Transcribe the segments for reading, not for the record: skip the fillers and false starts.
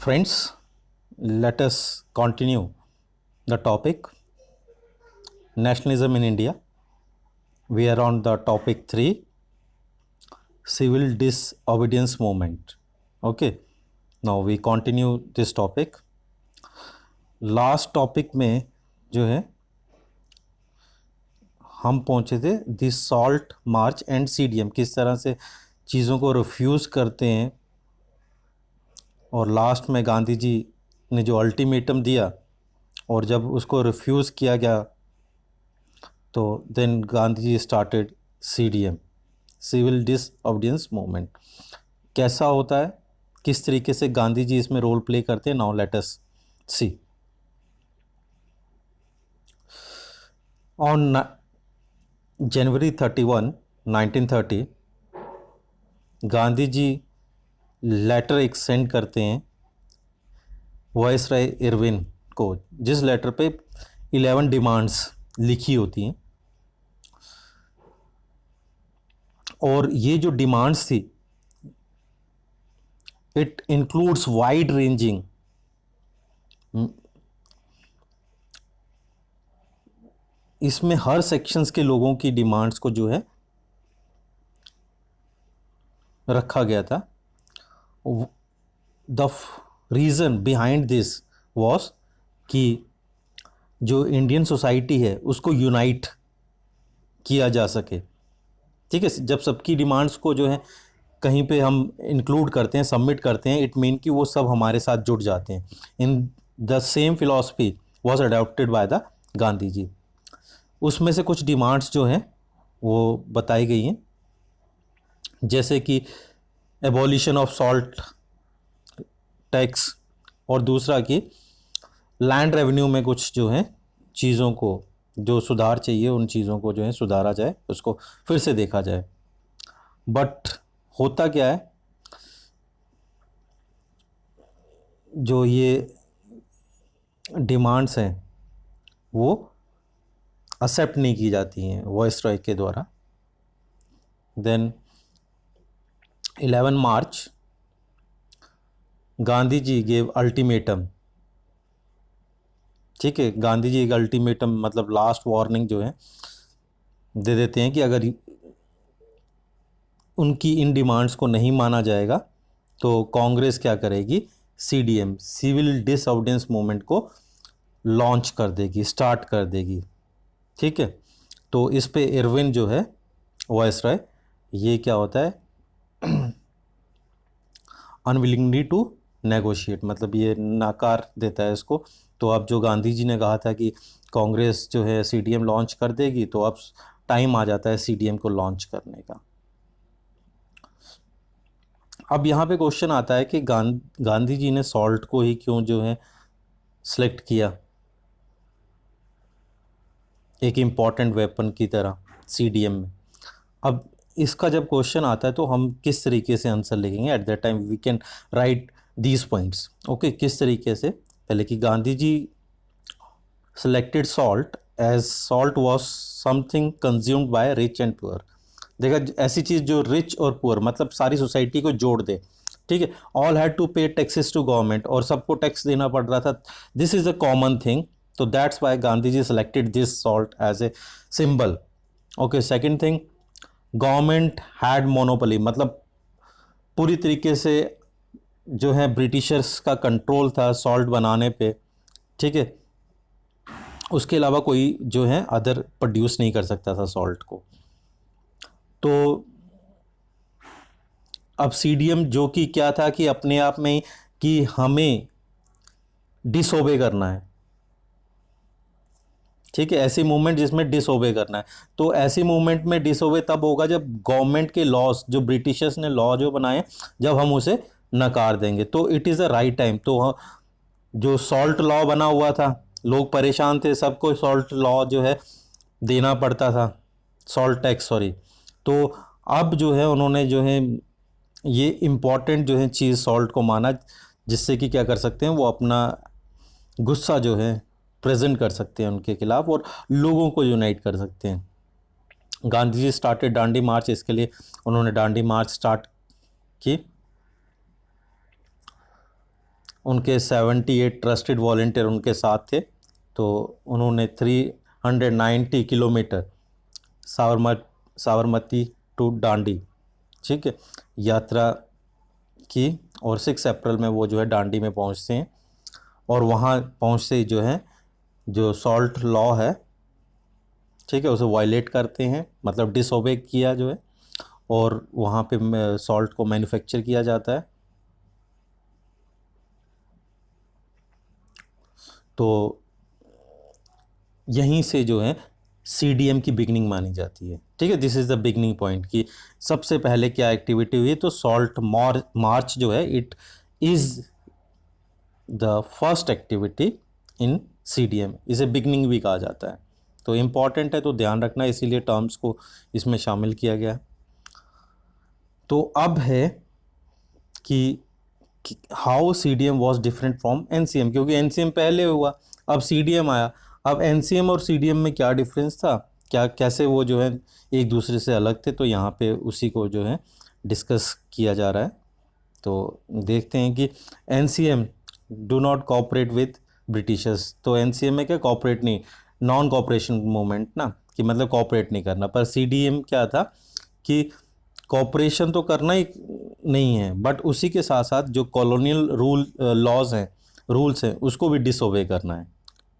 Friends, let us continue the topic nationalism in India. We are on the topic 3, civil disobedience movement. Okay, now we continue this topic. Last topic में जो है हम पहुंचे थे the salt march and CDM, किस तरह से चीज़ों को रिफ्यूज़ करते हैं और लास्ट में गांधी जी ने जो अल्टीमेटम दिया और जब उसको रिफ्यूज़ किया गया तो then Gandhi ji started CDM, civil डिसऑबिडियंस movement. कैसा होता है, किस तरीके से गांधी जी इसमें रोल प्ले करते हैं, now let us see. On January 31, 1930 Gandhi ji letter एक सेंड करते हैं वायसराय इरविन को, जिस लेटर पे 11 डिमांड्स लिखी होती हैं। और ये जो डिमांड्स थी इट इंक्लूड्स वाइड रेंजिंग, इसमें हर सेक्शंस के लोगों की डिमांड्स को जो है रखा गया था। The reason behind this was कि जो इंडियन सोसाइटी है उसको यूनाइट किया जा सके। ठीक है, जब सबकी डिमांड्स को जो है कहीं पे हम इंक्लूड करते हैं, सबमिट करते हैं, इट मीन कि वो सब हमारे साथ जुड़ जाते हैं। In the same philosophy was adopted by the Gandhi ji. उसमें से कुछ डिमांड्स जो हैं वो बताई गई हैं, जैसे कि एबॉलिशन ऑफ सॉल्ट टैक्स, और दूसरा कि लैंड रेवेन्यू में कुछ जो है चीज़ों को जो सुधार चाहिए उन चीज़ों को जो है सुधारा जाए, उसको फिर से देखा जाए। बट होता क्या है, जो ये डिमांड्स हैं वो एक्सेप्ट नहीं की जाती हैं वायसराय के द्वारा। देन 11 मार्च गांधी जी गेव अल्टीमेटम। ठीक है, गांधी जी एक अल्टीमेटम मतलब लास्ट वार्निंग जो है दे देते हैं कि अगर उनकी इन डिमांड्स को नहीं माना जाएगा तो कांग्रेस क्या करेगी, सीडीएम, सिविल डिसऑबिडियंस मूवमेंट को लॉन्च कर देगी, स्टार्ट कर देगी। ठीक है, तो इस पे इरविन जो है वायसराय, ये क्या होता है, अनविलिंगली टू नेगोशिएट, मतलब ये नाकार देता है इसको। तो अब जो गांधी जी ने कहा था कि कांग्रेस जो है सीडीएम लॉन्च कर देगी, तो अब टाइम आ जाता है सीडीएम को लॉन्च करने का। अब यहाँ पे क्वेश्चन आता है कि गांधी जी ने सॉल्ट को ही क्यों जो है सिलेक्ट किया एक इम्पॉर्टेंट वेपन की तरह सीडीएम में। अब इसका जब क्वेश्चन आता है तो हम किस तरीके से आंसर लिखेंगे, at that time we can write these points. Okay, किस तरीके से, पहले कि Gandhi ji selected salt as salt was something consumed by rich and poor। देखा, ऐसी चीज़ जो रिच और पुअर मतलब सारी सोसाइटी को जोड़ दे। ठीक है, all had to pay taxes to government, और सबको टैक्स देना पड़ रहा था। This is a common thing, तो that's why Gandhi ji selected this salt as a symbol. Okay, second thing, government had monopoly, मतलब पूरी तरीके से जो है ब्रिटिशर्स का कंट्रोल था सॉल्ट बनाने पे। ठीक है, उसके अलावा कोई जो है अदर प्रोड्यूस नहीं कर सकता था सॉल्ट को। तो अब सीडीएम जो कि क्या था कि अपने आप में कि हमें डिसओबे करना है। ठीक है, ऐसी मूवमेंट जिसमें डिसओबे करना है, तो ऐसी मूवमेंट में डिसओबे तब होगा जब गवर्नमेंट के लॉज, जो ब्रिटिशर्स ने लॉ जो बनाए, जब हम उसे नकार देंगे, तो it is a right time. तो जो सॉल्ट लॉ बना हुआ था, लोग परेशान थे, सबको सॉल्ट लॉ जो है देना पड़ता था, सॉल्ट टैक्स, सॉरी। तो अब जो है उन्होंने जो है ये इम्पॉर्टेंट जो है चीज़ सॉल्ट को माना, जिससे कि क्या कर सकते हैं, वो अपना गुस्सा जो है प्रेजेंट कर सकते हैं उनके खिलाफ और लोगों को यूनाइट कर सकते हैं। गांधी जी स्टार्टेड डांडी मार्च, इसके लिए उन्होंने डांडी मार्च स्टार्ट की। उनके 78 ट्रस्टेड वॉलेंटियर उनके साथ थे। तो उन्होंने 390 किलोमीटर साबरमती टू दांडी, ठीक है, यात्रा की। और 6 अप्रैल में वो जो है दांडी में पहुंचते हैं। और वहाँ पहुँचते ही जो है, जो सॉल्ट लॉ है, ठीक है, उसे वायलेट करते हैं, मतलब डिसओबे किया जो है। और वहाँ पे सॉल्ट को मैन्युफैक्चर किया जाता है। तो यहीं से जो है CDM की बिगनिंग मानी जाती है, ठीक है। This is the beginning point कि सबसे पहले क्या एक्टिविटी हुई। तो सॉल्ट मार्च जो है, it is the first activity in CDM। इसे बिगनिंग भी कहा जाता है। तो इम्पॉर्टेंट है, तो ध्यान रखना, इसीलिए टर्म्स को इसमें शामिल किया गया है। तो अब है कि how CDM was different from NCM, क्योंकि NCM पहले हुआ, अब CDM आया। अब NCM और CDM में क्या डिफरेंस था, क्या कैसे वो जो है एक दूसरे से अलग थे, तो यहाँ पे उसी को जो है डिस्कस किया जा रहा है। तो देखते हैं कि NCM do not cooperate with Britishers. तो NCM में क्या, कोऑपरेट नहीं, नॉन कोऑपरेशन मूवमेंट ना, कि मतलब कोऑपरेट नहीं करना। पर CDM क्या था कि कॉपरेशन तो करना ही नहीं है, बट उसी के साथ साथ जो कॉलोनियल लॉज हैं, रूल्स हैं, उसको भी डिसओबे करना है,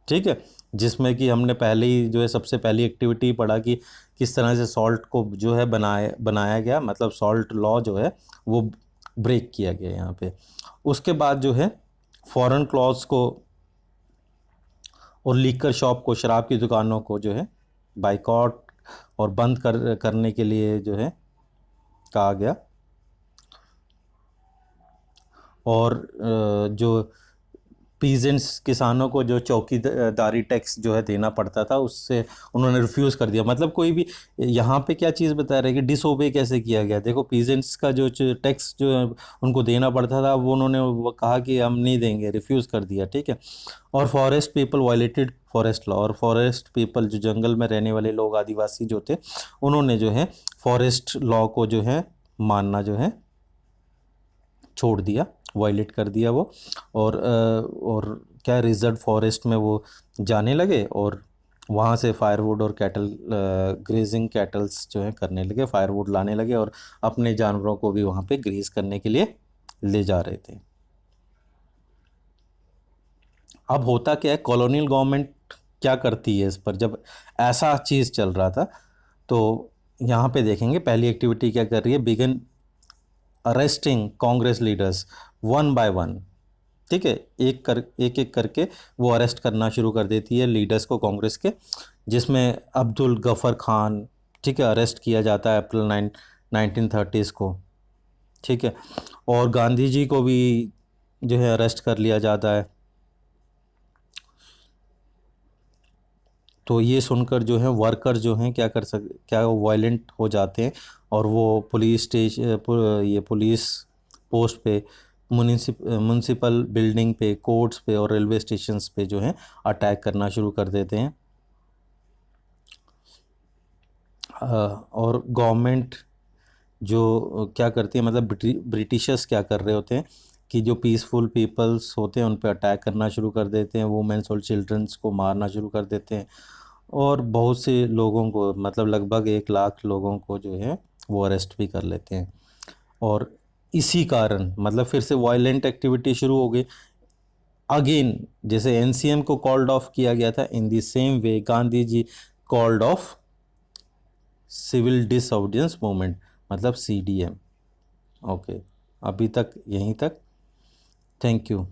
ठीक है। जिसमें कि हमने पहले ही जो है सबसे पहली एक्टिविटी पढ़ा कि किस तरह से सॉल्ट को जो है बनाया गया, मतलब सॉल्ट लॉ जो है वो ब्रेक किया गया यहाँ पे। उसके बाद जो है फॉरेन क्लॉज को और लीकर शॉप को, शराब की दुकानों को जो है बाइकआउट और बंद करने के लिए जो है कहा गया। और जो पीजेंट्स, किसानों को जो चौकीदारी टैक्स जो है देना पड़ता था, उससे उन्होंने रिफ्यूज़ कर दिया। मतलब कोई भी यहाँ पे क्या चीज़ बता रहे हैं कि डिसओबे कैसे किया गया। देखो, पीजेंट्स का जो टैक्स जो है उनको देना पड़ता था, वो उन्होंने वो कहा कि हम नहीं देंगे, रिफ्यूज़ कर दिया, ठीक है। और forest people violated forest law. और फॉरेस्ट पीपल जो जंगल में रहने वाले लोग, आदिवासी जो थे, उन्होंने जो है फॉरेस्ट लॉ को जो है मानना जो है छोड़ दिया, वायलेट कर दिया वो। और क्या, रिजर्व फॉरेस्ट में वो जाने लगे और वहाँ से फायरवुड और कैटल ग्रेजिंग कैटल्स जो है करने लगे, फायरवुड लाने लगे और अपने जानवरों को भी वहाँ पे ग्रेज करने के लिए ले जा रहे थे। अब होता क्या है, कॉलोनियल गवर्नमेंट क्या करती है इस पर, जब ऐसा चीज़ चल रहा था। तो यहाँ पे देखेंगे पहली एक्टिविटी क्या कर रही है, began arresting Congress leaders one by one, ठीक है, एक एक करके वो अरेस्ट करना शुरू कर देती है लीडर्स को कांग्रेस के। जिसमें अब्दुल गफ़र खान, ठीक है, अरेस्ट किया जाता है अप्रैल 1930 को, ठीक है। और गांधी जी को भी जो है अरेस्ट कर लिया जाता है। तो ये सुनकर जो है वर्कर जो हैं क्या वायलेंट हो जाते हैं और वो ये पुलिस पोस्ट पे, म्यूनिसिपल बिल्डिंग पे, कोर्ट्स पे और रेलवे स्टेशंस पे जो है अटैक करना शुरू कर देते हैं। और गवर्नमेंट जो क्या करती है, मतलब ब्रिटिशर्स क्या कर रहे होते हैं कि जो पीसफुल पीपल्स होते हैं उन पे अटैक करना शुरू कर देते हैं, वुमेन्स और चिल्ड्रंस को मारना शुरू कर देते हैं। और बहुत से लोगों को, मतलब लगभग 1 लाख लोगों को जो है वो अरेस्ट भी कर लेते हैं। और इसी कारण मतलब फिर से वायलेंट एक्टिविटी शुरू हो गई अगेन। जैसे NCM को कॉल्ड ऑफ किया गया था, in the same way Gandhi ji called off civil disobedience movement, मतलब CDM। ओके, अभी तक यहीं तक, थैंक यू।